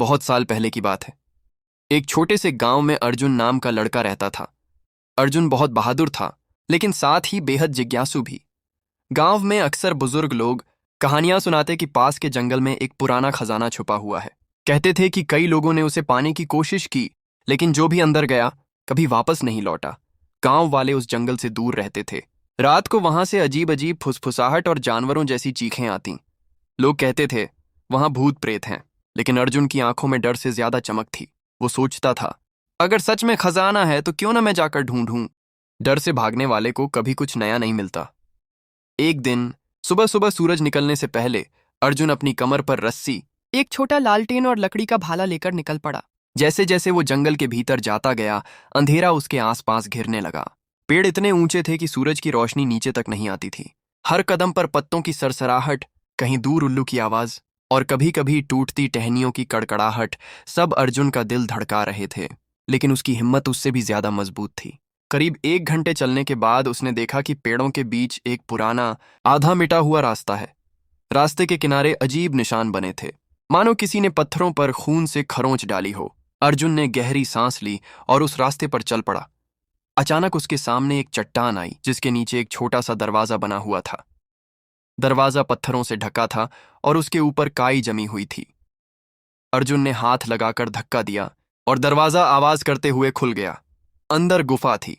बहुत साल पहले की बात है। एक छोटे से गांव में अर्जुन नाम का लड़का रहता था। अर्जुन बहुत बहादुर था, लेकिन साथ ही बेहद जिज्ञासु भी। गांव में अक्सर बुजुर्ग लोग कहानियां सुनाते कि पास के जंगल में एक पुराना खजाना छुपा हुआ है। कहते थे कि कई लोगों ने उसे पाने की कोशिश की, लेकिन जो भी अंदर गया कभी वापस नहीं लौटा। गांव वाले उस जंगल से दूर रहते थे। रात को वहां से अजीब अजीब फुसफुसाहट और जानवरों जैसी चीखें आती। लोग कहते थे वहां भूत प्रेत हैं, लेकिन अर्जुन की आंखों में डर से ज्यादा चमक थी। वो सोचता था, अगर सच में खजाना है तो क्यों ना मैं जाकर ढूंढूं। डर से भागने वाले को कभी कुछ नया नहीं मिलता। एक दिन सुबह सुबह सूरज निकलने से पहले अर्जुन अपनी कमर पर रस्सी, एक छोटा लालटेन और लकड़ी का भाला लेकर निकल पड़ा। जैसे जैसे वो जंगल के भीतर जाता गया, अंधेरा उसके आसपास घिरने लगा। पेड़ इतने ऊंचे थे कि सूरज की रोशनी नीचे तक नहीं आती थी। हर कदम पर पत्तों की सरसराहट, कहीं दूर उल्लू की आवाज और कभी कभी टूटती टहनियों की कड़कड़ाहट, सब अर्जुन का दिल धड़का रहे थे। लेकिन उसकी हिम्मत उससे भी ज्यादा मजबूत थी। करीब 1 घंटे चलने के बाद उसने देखा कि पेड़ों के बीच एक पुराना, आधा मिटा हुआ रास्ता है। रास्ते के किनारे अजीब निशान बने थे, मानो किसी ने पत्थरों पर खून से खरोंच डाली हो। अर्जुन ने गहरी सांस ली और उस रास्ते पर चल पड़ा। अचानक उसके सामने एक चट्टान आई, जिसके नीचे एक छोटा सा दरवाजा बना हुआ था। दरवाजा पत्थरों से ढका था और उसके ऊपर काई जमी हुई थी। अर्जुन ने हाथ लगाकर धक्का दिया और दरवाजा आवाज करते हुए खुल गया। अंदर गुफा थी।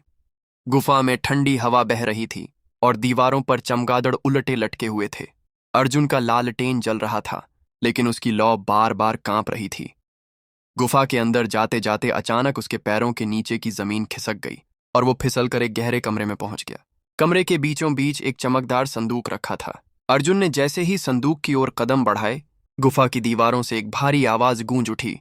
गुफा में ठंडी हवा बह रही थी और दीवारों पर चमगादड़ उलटे लटके हुए थे। अर्जुन का लालटेन जल रहा था, लेकिन उसकी लौ बार बार कांप रही थी। गुफा के अंदर जाते जाते अचानक उसके पैरों के नीचे की जमीन खिसक गई और वो फिसलकर एक गहरे कमरे में पहुंच गया। कमरे के बीचों बीच एक चमकदार संदूक रखा था। अर्जुन ने जैसे ही संदूक की ओर कदम बढ़ाए, गुफा की दीवारों से एक भारी आवाज गूंज उठी,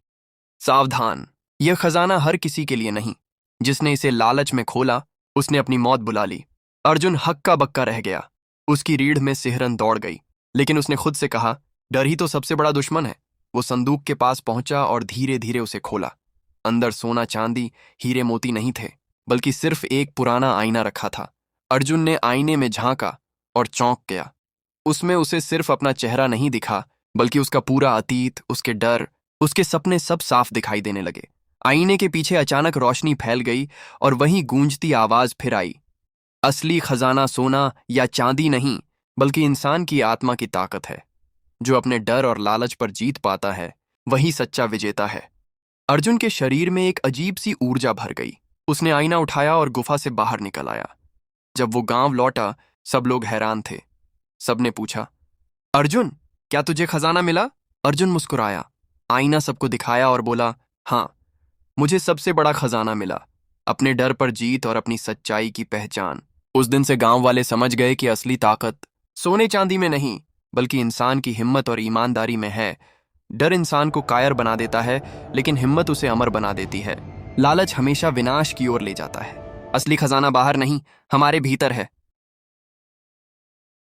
सावधान, यह खजाना हर किसी के लिए नहीं। जिसने इसे लालच में खोला, उसने अपनी मौत बुला ली। अर्जुन हक्का बक्का रह गया। उसकी रीढ़ में सिहरन दौड़ गई, लेकिन उसने खुद से कहा, डर ही तो सबसे बड़ा दुश्मन है। वो संदूक के पास पहुंचा और धीरे धीरे उसे खोला। अंदर सोना चांदी हीरे मोती नहीं थे, बल्कि सिर्फ एक पुराना आईना रखा था। अर्जुन ने आईने में झांका और चौंक गया। उसमें उसे सिर्फ अपना चेहरा नहीं दिखा, बल्कि उसका पूरा अतीत, उसके डर, उसके सपने सब साफ दिखाई देने लगे। आईने के पीछे अचानक रोशनी फैल गई और वहीं गूंजती आवाज फिर आई, असली खजाना सोना या चांदी नहीं, बल्कि इंसान की आत्मा की ताकत है। जो अपने डर और लालच पर जीत पाता है, वही सच्चा विजेता है। अर्जुन के शरीर में एक अजीब सी ऊर्जा भर गई। उसने आईना उठाया और गुफा से बाहर निकल आया। जब वो गांव लौटा, सब लोग हैरान थे। सबने पूछा, अर्जुन, क्या तुझे खजाना मिला? अर्जुन मुस्कुराया, आईना सबको दिखाया और बोला, हाँ, मुझे सबसे बड़ा खजाना मिला, अपने डर पर जीत और अपनी सच्चाई की पहचान। उस दिन से गांव वाले समझ गए कि असली ताकत सोने चांदी में नहीं, बल्कि इंसान की हिम्मत और ईमानदारी में है। डर इंसान को कायर बना देता है, लेकिन हिम्मत उसे अमर बना देती है। लालच हमेशा विनाश की ओर ले जाता है। असली खजाना बाहर नहीं, हमारे भीतर है।